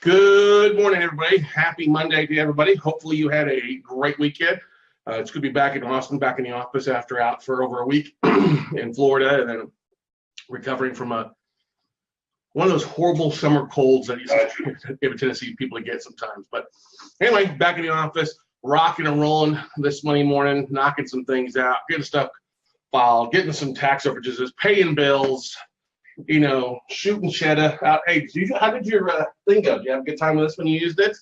Good morning, everybody. Happy Monday to everybody. Hopefully you had a great weekend. It's good to be back in Austin, back in the office after out for over a week in Florida, and then recovering from one of those horrible summer colds that you have a tendency people to get sometimes. But anyway, back in the office, rocking and rolling this Monday morning, knocking some things out, getting stuff filed, getting some tax overages, paying bills, shooting cheddar out. Hey, how did your thing go? Did you have a good time with this when you used it?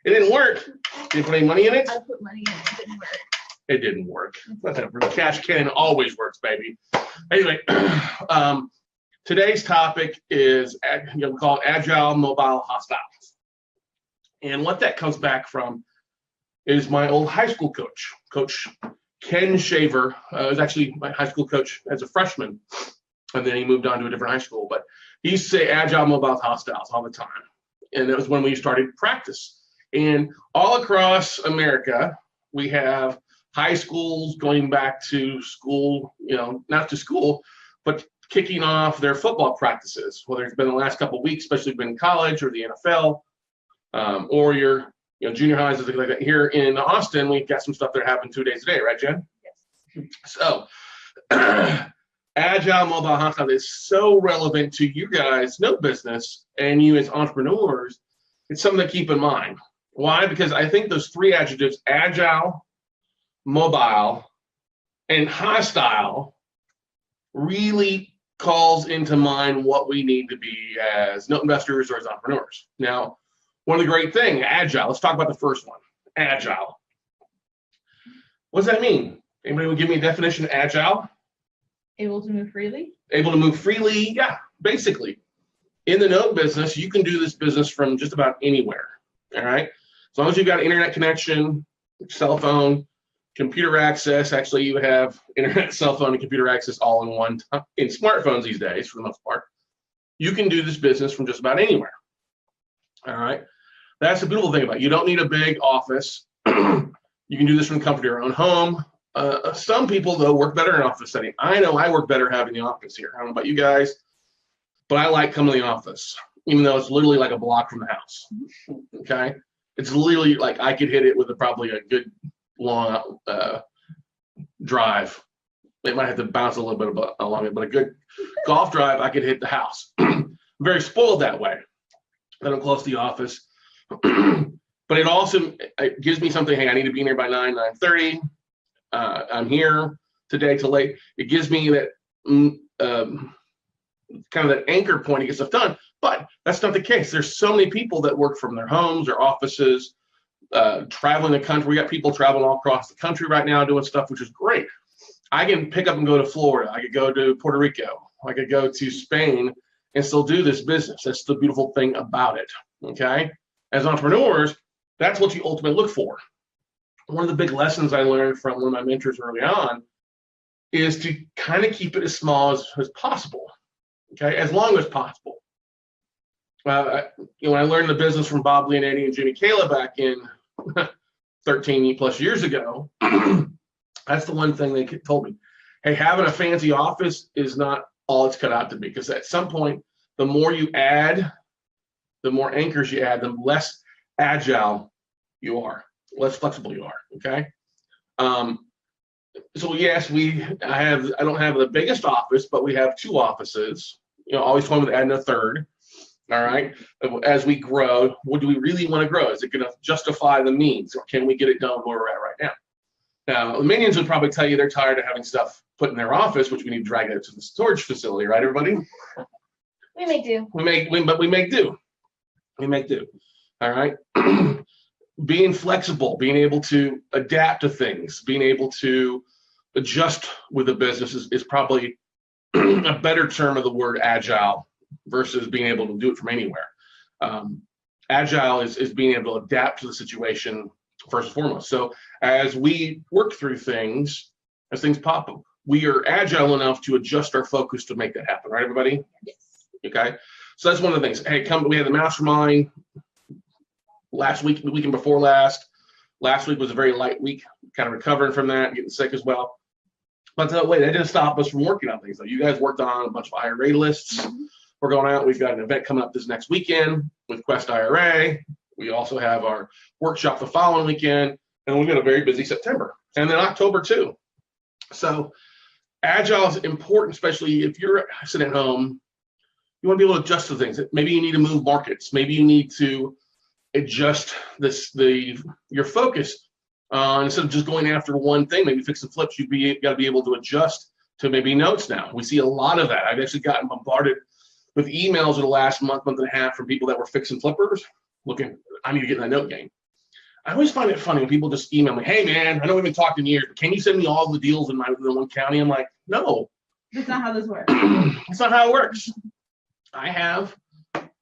It didn't work. Did you put any money in it? I put money in it. It didn't work. It didn't work. Whatever. The cash can always works, baby. Anyway, today's topic is we call it Agile, Mobile, Hostile. And what that comes back from is my old high school coach, Coach Ken Shaver. Was actually my high school coach as a freshman. And then he moved on to a different high school. But he used to say Agile, Mobile, Hostiles all the time. And that was when we started practice. And all across America, we have high schools going back to school, not to school, but kicking off their football practices, whether it's been the last couple of weeks, especially been in college or the NFL, or your junior highs, things like that. Here in Austin, we've got some stuff that happened 2 days a day, right, Jen? Yes. So Agile, Mobile, Hostile is so relevant to you guys, no business, and you as entrepreneurs. It's something to keep in mind. Why? Because I think those three adjectives, Agile, Mobile, and Hostile, really calls into mind what we need to be as note investors or as entrepreneurs. Now, one of the great things, Agile, let's talk about the first one, Agile. What does that mean? Anybody would give me a definition of Agile? Able to move freely? Able to move freely, yeah, basically. In the note business, you can do this business from just about anywhere, all right? As long as you've got an internet connection, cell phone, computer access. Actually, you have internet, cell phone, and computer access all in one in smartphones these days, for the most part. You can do this business from just about anywhere, all right? That's the beautiful thing about it. You don't need a big office. You can do this from the comfort of your own home. Some people, though, work better in an office setting. I know I work better having the office here. I don't know about you guys, but I like coming to the office, even though it's literally like a block from the house, okay? It's literally like I could hit it with probably a good long drive. It might have to bounce a little bit along it, but a good golf drive, I could hit the house. I'm very spoiled that way, that I'm close to the office. But it gives me something, hey, I need to be in here by 9:30. I'm here today till late. It gives me that kind of that anchor point to get stuff done. But that's not the case. There's so many people that work from their homes or offices, traveling the country. We got people traveling all across the country right now doing stuff, which is great. I can pick up and go to Florida. I could go to Puerto Rico. I could go to Spain and still do this business. That's the beautiful thing about it, okay? As entrepreneurs, that's what you ultimately look for. One of the big lessons I learned from one of my mentors early on is to kind of keep it as small as possible, okay, as long as possible. When I learned the business from Bob Leonetti and Jimmy Kayla back in 13 plus years ago, that's the one thing they told me. Hey, having a fancy office is not all it's cut out to be, because at some point, the more you add, the more anchors you add, the less agile you are, less flexible you are, okay? So yes, I don't have the biggest office, but we have two offices. Always told me to add a third. All right. As we grow, what do we really want to grow? Is it going to justify the means, or can we get it done where we're at right now? Now, the minions would probably tell you they're tired of having stuff put in their office, which we need to drag it to the storage facility, right, everybody? We make do. But we make do. We make do. All right. Being flexible, being able to adapt to things, being able to adjust with the business is probably a better term of the word agile versus being able to do it from anywhere. Agile is being able to adapt to the situation first and foremost. So as we work through things, as things pop up, we are agile enough to adjust our focus to make that happen, right, everybody? Yes. Okay. So that's one of the things. Hey, we had the mastermind last week, the weekend before last. Last week was a very light week, kind of recovering from that, getting sick as well. But wait, that didn't stop us from working on things. Though. You guys worked on a bunch of IRA lists. we're going out. We've got an event coming up this next weekend with Quest IRA. We also have our workshop the following weekend, and we've got a very busy September and then October too. So Agile is important, especially if you're sitting at home. You want to be able to adjust to things. Maybe you need to move markets. Maybe you need to adjust your focus. Instead of just going after one thing, maybe fix and flips, you've got to be able to adjust to maybe notes now. We see a lot of that. I've actually gotten bombarded with emails in the last month and a half from people that were fixing flippers looking, I need to get in that note game. I always find it funny when people just email me, hey man, I know we've been talking years, but can you send me all the deals in one county? I'm like, no. That's not how this works. That's not how it works. I have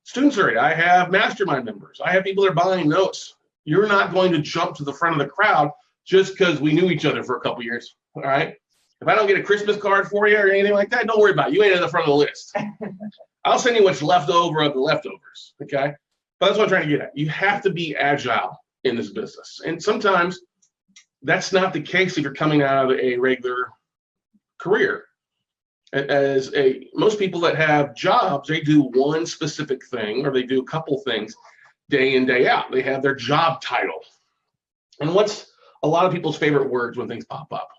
students already. I have mastermind members. I have people that are buying notes. You're not going to jump to the front of the crowd just because we knew each other for a couple years. All right. If I don't get a Christmas card for you or anything like that, don't worry about it. You ain't in the front of the list. I'll send you what's left over of the leftovers. Okay. But that's what I'm trying to get at. You have to be agile in this business. And sometimes that's not the case if you're coming out of a regular career. Most people that have jobs, they do one specific thing or they do a couple things day in, day out. They have their job title. And what's a lot of people's favorite words when things pop up?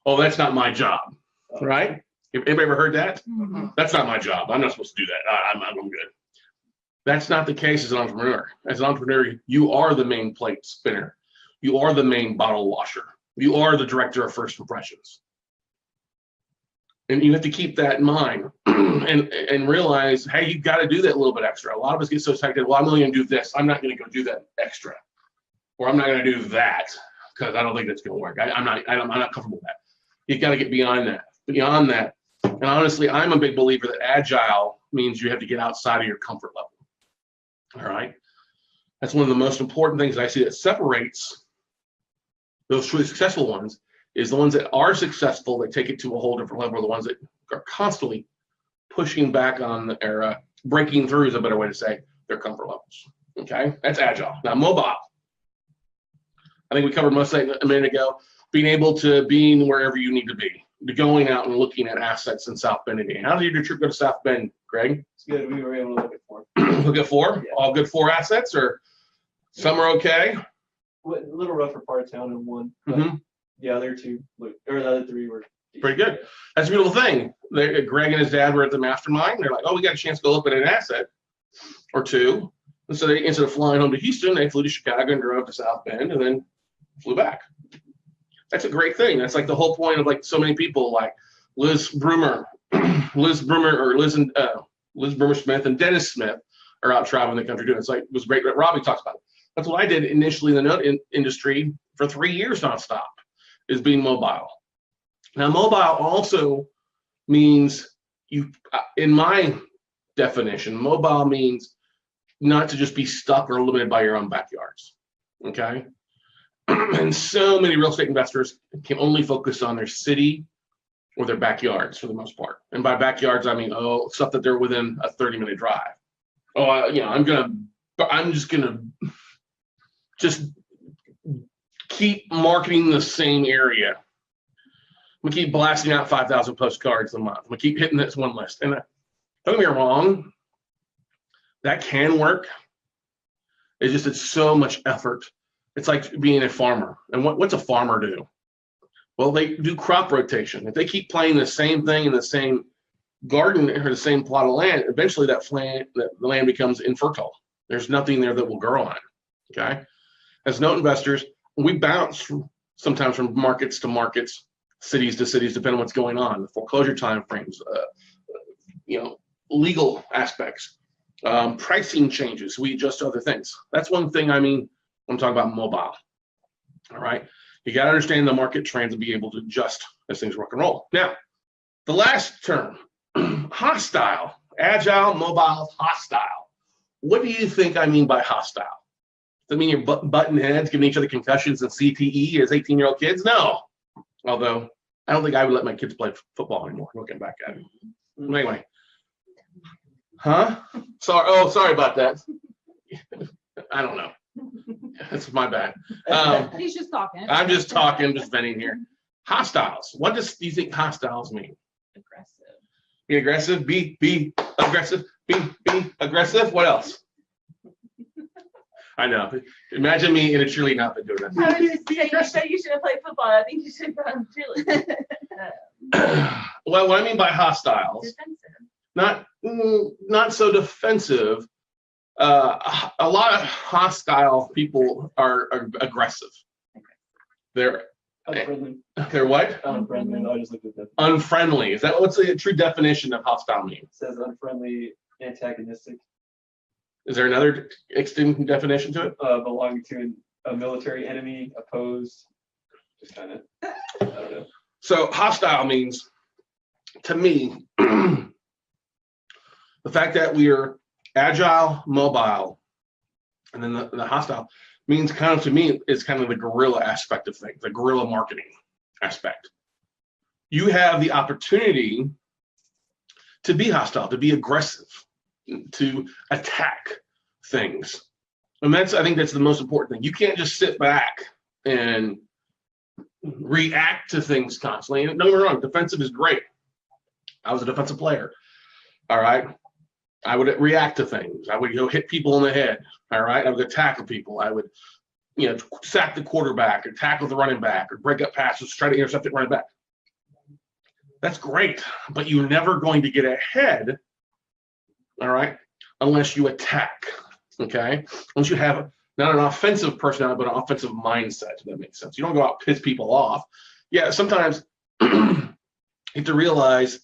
Oh, that's not my job, right? Anybody ever heard that? Mm-hmm. That's not my job. I'm not supposed to do that. I'm good. That's not the case as an entrepreneur. As an entrepreneur, you are the main plate spinner. You are the main bottle washer. You are the director of first impressions. And you have to keep that in mind and realize, hey, you've got to do that a little bit extra. A lot of us get so excited, well, I'm only going to do this. I'm not going to go do that extra. Or I'm not going to do that because I don't think that's going to work. I'm not comfortable with that. You've got to get beyond that. And honestly, I'm a big believer that agile means you have to get outside of your comfort level. All right. That's one of the most important things I see that separates those truly successful ones is the ones that are successful, that take it to a whole different level, the ones that are constantly pushing back on the era, breaking through is a better way to say their comfort levels. Okay, that's agile. Now, mobile. I think we covered most of that a minute ago. Being able to be wherever you need to be, going out and looking at assets in South Bend, Indiana. How did your trip go to South Bend, Greg? It's good. We were able to look at 4. Look at 4? Yeah. All good 4 assets, or some are okay? A little rougher part of town in one. But Mm-hmm. the other 2, or the other 3 were Pretty good. That's a beautiful thing. Greg and his dad were at the mastermind. They're like, oh, we got a chance to go look at an asset or 2. And so they, instead of flying home to Houston, they flew to Chicago and drove to South Bend and then flew back. That's a great thing. That's like the whole point of like so many people like Liz Brummer Smith and Dennis Smith are out traveling the country doing it. It's like, it was great. Robbie talks about it. That's what I did initially in the note industry for 3 years nonstop, is being mobile. Now, mobile also means in my definition, mobile means not to just be stuck or limited by your own backyards. Okay. And so many real estate investors can only focus on their city or their backyards for the most part. And by backyards, I mean, stuff that they're within a 30-minute drive. I'm just gonna keep marketing the same area. I'm gonna keep blasting out 5,000 postcards a month. I'm gonna keep hitting this one list. And don't get me wrong, that can work. It's so much effort. It's like being a farmer. And what's a farmer do? Well, they do crop rotation. If they keep playing the same thing in the same garden or the same plot of land, eventually the land becomes infertile. There's nothing there that will grow on. Okay. As note investors, we bounce sometimes from markets to markets, cities to cities, depending on what's going on, the foreclosure timeframes, legal aspects, pricing changes. We adjust to other things. That's one thing. I mean, I'm talking about mobile. All right. You got to understand the market trends and be able to adjust as things rock and roll. Now, the last term, hostile, agile, mobile, hostile. What do you think I mean by hostile? Does that mean you're butting heads, giving each other concussions and CTE as 18-year-old kids? No. Although I don't think I would let my kids play football anymore, looking back at it. Anyway. Huh? Sorry about that. I don't know. That's my bad. He's just talking. I'm just talking, just venting here. Hostiles. What do you think hostiles mean? Aggressive. Be aggressive. Be Aggressive. Be aggressive. What else? I know. Imagine me in a cheerleading outfit doing that. I was just saying, you said you should have played football. I think you should have gone cheerleading. Well, what I mean by hostiles, Defensive. not so defensive. A lot of hostile people are aggressive. They're Unfriendly. what? Unfriendly. I just looked at that. Unfriendly. Is that what's the true definition of hostile mean? It says unfriendly, antagonistic, Is there another extended definition to it? belonging to a military enemy, opposed. Just kind of, I don't know. So hostile means, to me, the fact that we are agile, mobile, and then the hostile means kind of, to me, is kind of the guerrilla aspect of things, the guerrilla marketing aspect. You have the opportunity to be hostile, to be aggressive, to attack things. And I think that's the most important thing. You can't just sit back and react to things constantly. And don't get me wrong, defensive is great. I was a defensive player. All right. I would react to things. I would hit people in the head. All right. I would tackle people. I would, sack the quarterback or tackle the running back or break up passes, try to intercept it running back. That's great, but you're never going to get ahead, all right, unless you attack, okay? Unless you have not an offensive personality, but an offensive mindset, if that makes sense. You don't go out and piss people off. Yeah, sometimes you have to realize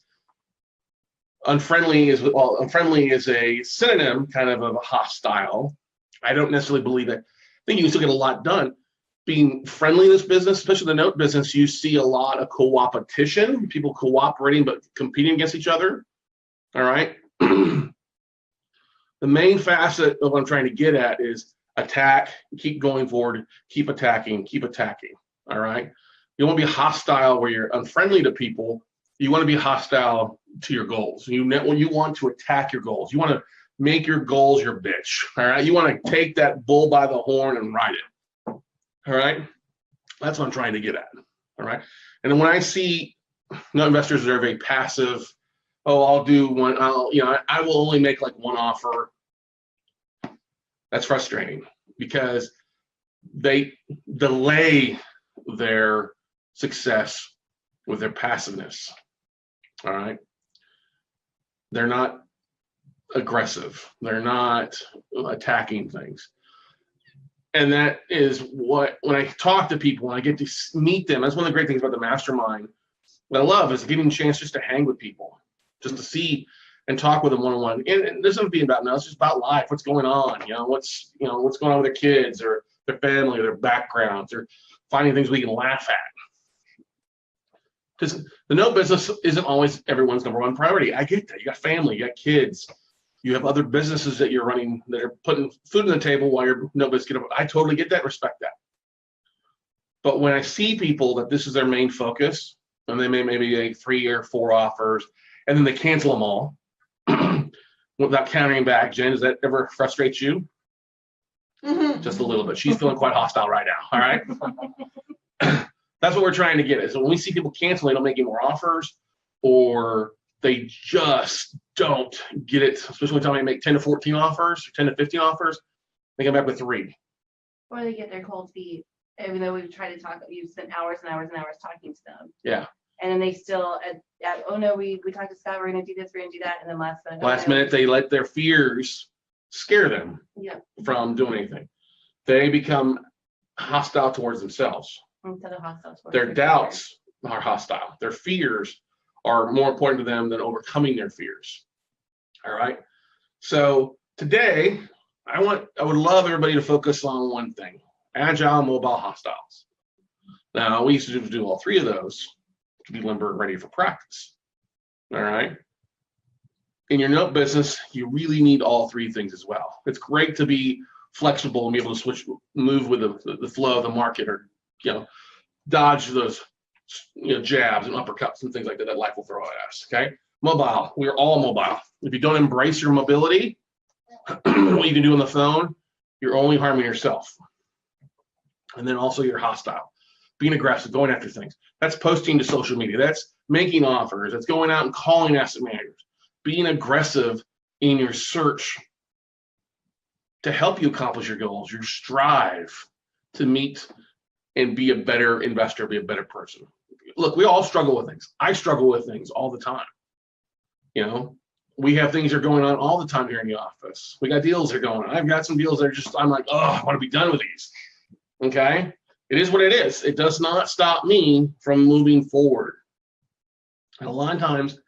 unfriendly is a synonym kind of a hostile. I don't necessarily believe that. I think you can still get a lot done. Being friendly in this business, especially the note business, you see a lot of co-opetition, people cooperating but competing against each other. All right. The main facet of what I'm trying to get at is attack, keep going forward, keep attacking. All right. You want to be hostile where you're unfriendly to people. You want to be hostile to your goals. You want to attack your goals. You want to make your goals your bitch. All right. You want to take that bull by the horn and ride it. All right. That's what I'm trying to get at. All right. And then when I see no investors that are very passive, I'll do one, I will only make like one offer. That's frustrating because they delay their success with their passiveness. All right. They're not aggressive. They're not attacking things. And that is what, when I talk to people, when I get to meet them, that's one of the great things about the mastermind that I love is getting a chance just to hang with people, just to see and talk with them one-on-one. And this isn't being about now, it's just about life, what's going on, what's going on with their kids or their family or their backgrounds, or finding things we can laugh at. Because the note business isn't always everyone's number one priority. I get that. You got family, you got kids. You have other businesses that you're running that are putting food on the table while your note business get up. I totally get that, respect that. But when I see people that this is their main focus, and they maybe 3 or 4 offers, and then they cancel them all without countering back, Jen, does that ever frustrate you? Mm-hmm. Just a little bit. She's feeling quite hostile right now. All right. That's what we're trying to get. Is when we see people cancel, they don't make any more offers, or they just don't get it, especially when they make 10 to 14 offers, or 10 to 15 offers, they come back with 3. Or they get their cold feet, even though we've tried to talk, you've spent hours and hours and hours talking to them. Yeah. And then they still, oh no, we talked to Scott, we're gonna do this, we're gonna do that, and then last Minute, they let their fears scare them Yeah, from doing anything. They become hostile towards themselves. instead of hostile. towards Their each doubts are hostile. Their fears are more important to them than overcoming their fears. All right. So today, I would love everybody to focus on one thing: agile, mobile, hostiles. Now, we used to do all 3 of those to be limber and ready for practice. All right. In your note business, you really need all 3 things as well. It's great to be flexible and be able to move with the flow of the market, or dodge those jabs and uppercuts and things like that life will throw at us. Okay. Mobile. We're all mobile. If you don't embrace your mobility, what you can do on the phone, you're only harming yourself. And then also you're hostile, being aggressive, going after things. That's posting to social media. That's making offers. That's going out and calling asset managers. being aggressive in your search to help you accomplish your goals, your strive to meet and be a better investor, be a better person. Look, we all struggle with things. I struggle with things all the time. You know, we have things that are going on all the time here in the office. We got deals that are going on. I've got some deals that are just, I'm like, oh, I want to be done with these. Okay. It is what it is. It does not stop me from moving forward. And a lot of times,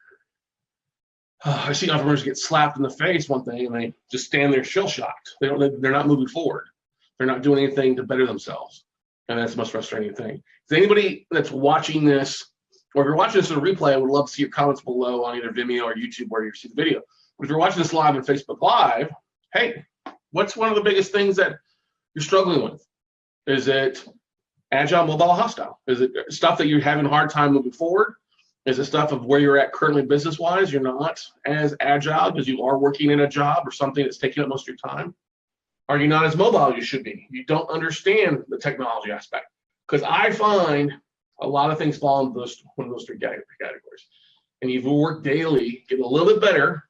I see entrepreneurs get slapped in the face one thing and they just stand there shell shocked. They're not moving forward. They're not doing anything to better themselves. And that's the most frustrating thing. If anybody that's watching this, or if you're watching this in a replay, I would love to see your comments below on either Vimeo or YouTube where you see the video. But if you're watching this live on Facebook Live, hey, what's one of the biggest things that you're struggling with? Is it Agile, Mobile, Hostile? Is it stuff that you're having a hard time moving forward? Is it stuff of where you're at currently business-wise? You're not as agile because you are working in a job or something that's taking up most of your time? Are you not as mobile as you should be? You don't understand the technology aspect. Because I find a lot of things fall into one of those three categories. And you've worked daily, getting a little bit better,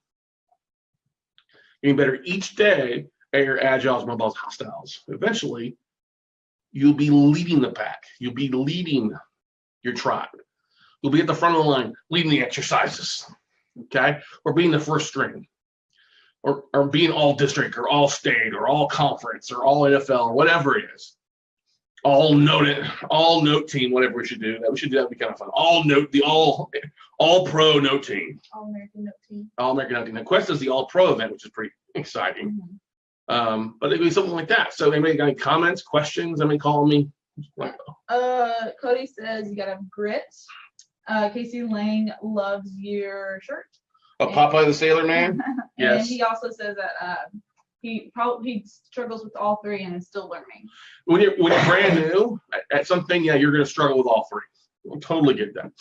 getting better each day at your agiles, mobiles, hostiles. Eventually, you'll be leading the pack. You'll be leading your tribe. You'll be at the front of the line, leading the exercises, okay? Or being the first string, or being all district, or all state, or all conference, or all NFL, or whatever it is. All note team, whatever we should do. That would be kind of fun. All pro note team. All American note team. All American note team. Now, Quest is the all pro event, which is pretty exciting. Mm-hmm. But it could be something like that. So anybody got any comments, questions? Anybody call me? Cody says you gotta have grit. Casey Lang loves your shirt. Oh, Popeye the Sailor Man? Yes. And he also says that he struggles with all three and is still learning. When you're brand new at something, yeah, you're going to struggle with all three. I totally get that.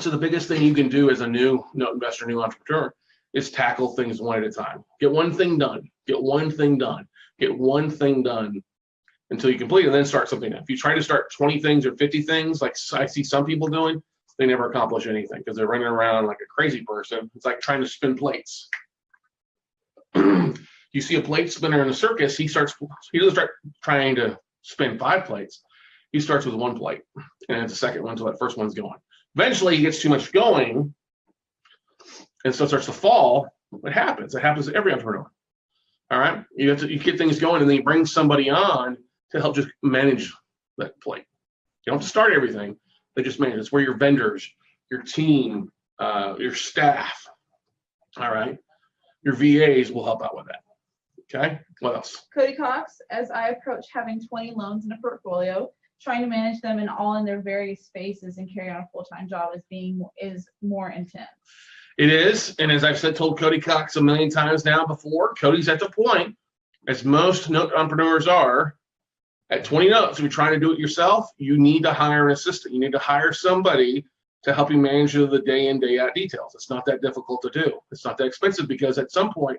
So the biggest thing you can do as a new note investor, new entrepreneur, is tackle things one at a time. Get one thing done. Get one thing done. Get one thing done until you complete it, and then start something else. If you try to start 20 things or 50 things, like I see some people doing, they never accomplish anything because they're running around like a crazy person. It's like trying to spin plates. You see a plate spinner in a circus, he doesn't start trying to spin 5 plates. He starts with 1 plate, and it's the second one until that first one's going. Eventually, he gets too much going, and so it starts to fall. What happens? It happens to every entrepreneur. All right, you get things going, and then you bring somebody on to help just manage that plate. You don't have to start everything; they just manage. It's where your vendors, your team, your staff, all right, your VAs will help out with that. Okay, what else? Cody Cox, as I approach having 20 loans in a portfolio, trying to manage them in their various phases and carry on a full-time job is more intense. It is, and as I've told Cody Cox a million times now before, Cody's at the point, as most note entrepreneurs are, at 20 notes, if you're trying to do it yourself, you need to hire an assistant. You need to hire somebody to help you manage the day in, day out details. It's not that difficult to do. It's not that expensive because at some point,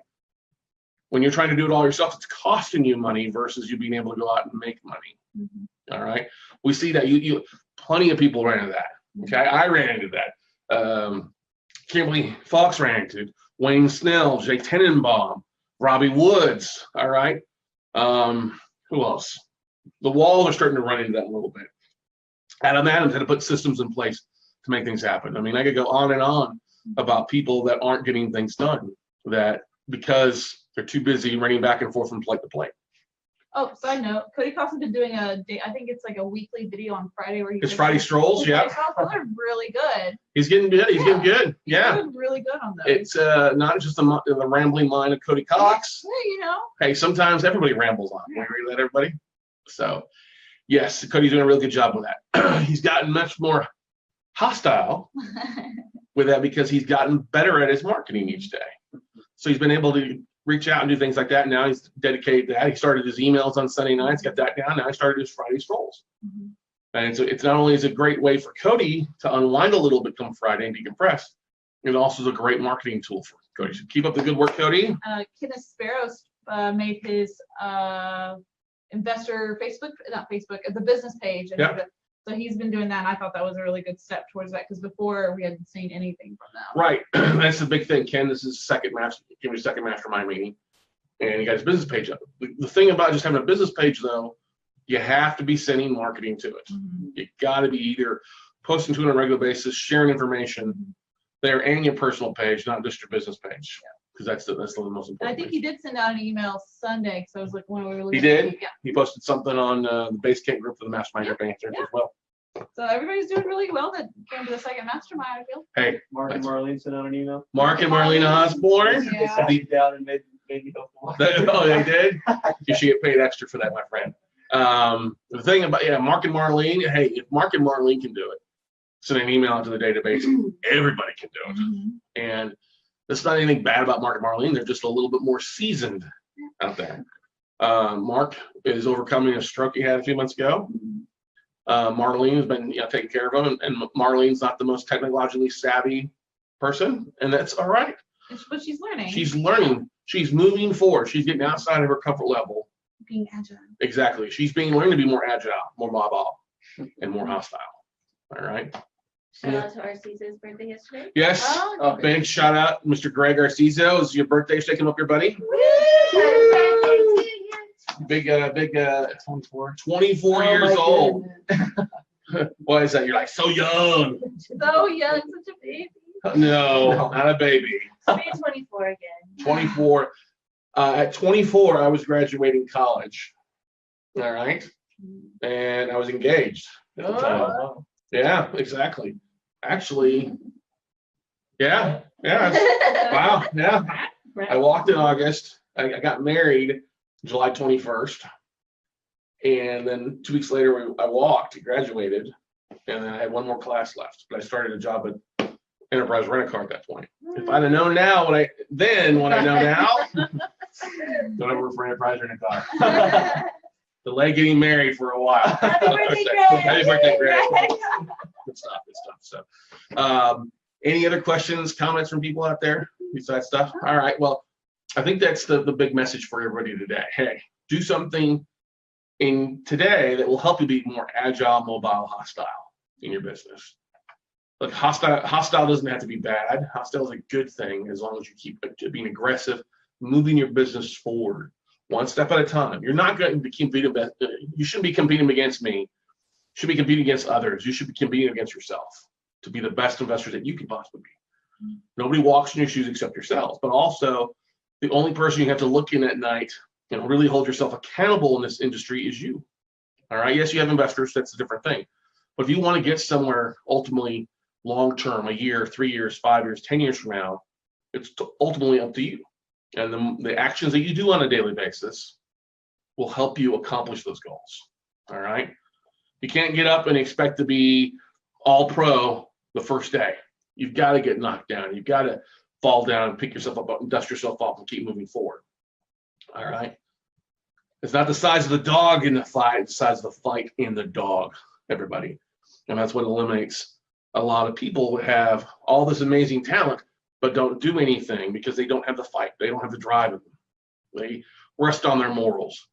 when you're trying to do it all yourself, it's costing you money versus you being able to go out and make money. Mm-hmm. All right. We see that you plenty of people ran into that. Okay. I ran into that. Kimberly Fox ran into it. Wayne Snell, Jay Tenenbaum, Robbie Woods. All right. Who else? The walls are starting to run into that a little bit. Adam Adams had to put systems in place to make things happen. I mean, I could go on and on about people that aren't getting things done that because they're too busy running back and forth from plate to plate. Oh, side note, Cody Cox has been doing I think it's like a weekly video on Friday where It's Friday strolls, yeah. Those are really good. He's getting good. He's getting good. Yeah. He's doing really good on those. It's not just the rambling mind of Cody Cox. Yeah, you know. Hey, sometimes everybody rambles on. Can we read that, everybody? So, yes, Cody's doing a real good job with that. He's gotten much more hostile with that because he's gotten better at his marketing each day. So he's been able to reach out and do things like that. Now he's dedicated to that. He started his emails on Sunday nights, got that down. Now he started his Friday strolls. Mm-hmm. And so it's not only is a great way for Cody to unwind a little bit come Friday and decompress, it also is a great marketing tool for Cody. So keep up the good work, Cody. Kenneth Sparrows made his investor the business page. And So he's been doing that, and I thought that was a really good step towards that, because before we hadn't seen anything from them. Right. That's the big thing, Ken. This is second mastermind meeting. And you got his business page up. The thing about just having a business page, though, you have to be sending marketing to it. Mhm. You got to be either posting to it on a regular basis, sharing information there, and your personal page, not just your business page, because that's the most important. And I think he did send out an email Sunday, because I was like, when we were looking. He did? Yeah. He posted something on the base camp group for the mastermind group answers as well. So everybody's doing really well that came to the second mastermind, I feel. Hey, Mark and Marlene sent out an email. Mark and Marlene Osborne. They Yeah. sat me down and made me help them. Oh, they did? You should get paid extra for that, my friend. The thing about, Mark and Marlene, hey, if Mark and Marlene can do it, send an email out to the database, everybody can do it. And there's not anything bad about Mark and Marlene. They're just a little bit more seasoned out there. Mark is overcoming a stroke he had a few months ago. Marlene has been taking care of him, and Marlene's not the most technologically savvy person, and that's all right. But she's learning. She's learning. She's moving forward. She's getting outside of her comfort level. being agile. Exactly. She's being learned to be more agile, more mobile, and more hostile. All right. Shout out to Arcee's birthday yesterday. Yes. Oh, Big shout out, Mr. Greg Arcizo. Is your birthday shaking up, your buddy? Big 24 years old. Why is that? You're like so young. So young, such a baby. No, not a baby. Be 24 again. 24. At 24, I was graduating college. All right. And I was engaged at the time. Oh, Yeah, exactly. Actually, yeah. Wow. Yeah. I walked in August. I got married July 21st. And then 2 weeks later, I walked, graduated, and then I had one more class left. But I started a job at Enterprise Rent-A-Car at that point. If I'd have known now what I know now, don't ever work for Enterprise Rent-A-Car. Delay getting married for a while. Happy birthday, Greg. Happy birthday, Greg. Greg. Good stuff. So, any other questions, comments from people out there besides stuff? All right. Well, I think that's the big message for everybody today. Hey, do something in today that will help you be more agile, mobile, hostile in your business. Look, hostile doesn't have to be bad. Hostile is a good thing as long as you keep being aggressive, moving your business forward one step at a time. You're not going to be competing. You shouldn't be competing against me. You should be competing against others. You should be competing against yourself to be the best investor that you can possibly be. Nobody walks in your shoes except yourself, but also the only person you have to look in at night and really hold yourself accountable in this industry is you. All right. Yes, you have investors. That's a different thing. But if you want to get somewhere ultimately long term, a year, 3 years, 5 years, 10 years from now, it's ultimately up to you. And the actions that you do on a daily basis will help you accomplish those goals. All right. You can't get up and expect to be all pro the first day. You've got to get knocked down. You've got to fall down, pick yourself up, and dust yourself off and keep moving forward. All right. It's not the size of the dog in the fight, it's the size of the fight in the dog, everybody. And that's what eliminates a lot of people who have all this amazing talent, but don't do anything because they don't have the fight. They don't have the drive in them. They rest on their morals.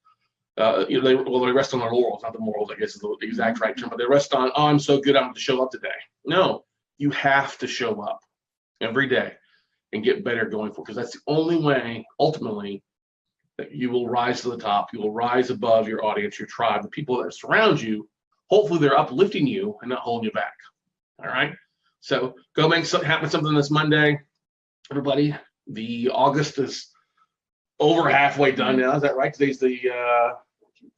They rest on their laurels, not the morals, I guess is the exact right term, but they rest on, oh, I'm so good, I'm going to show up today. No, you have to show up every day and get better going forward, because that's the only way, ultimately, that you will rise to the top. You will rise above your audience, your tribe, the people that surround you. Hopefully, they're uplifting you and not holding you back. All right. So go make happen something this Monday, everybody. The August is over halfway done now. Is that right? Today's the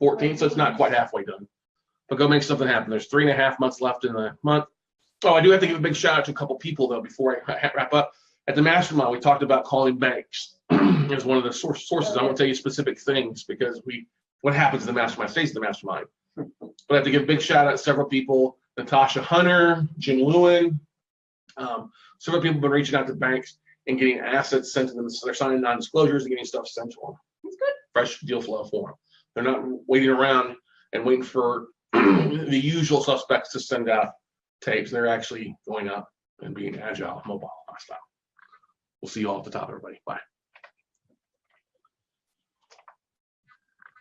14th, so it's not quite halfway done. But go make something happen. There's 3.5 months left in the month. Oh, I do have to give a big shout out to a couple people though before I wrap up. At the mastermind, we talked about calling banks as one of the sources. I won't tell you specific things because what happens in the mastermind stays in the mastermind. But I have to give a big shout out to several people: Natasha Hunter, Jim Lewin. Several people have been reaching out to banks and getting assets sent to them. So they're signing non-disclosures and getting stuff sent to them. That's good. Fresh deal flow for them. They're not waiting around and waiting for the usual suspects to send out tapes. They're actually going up and being agile, mobile, hostile. We'll see you all at the top, everybody. Bye.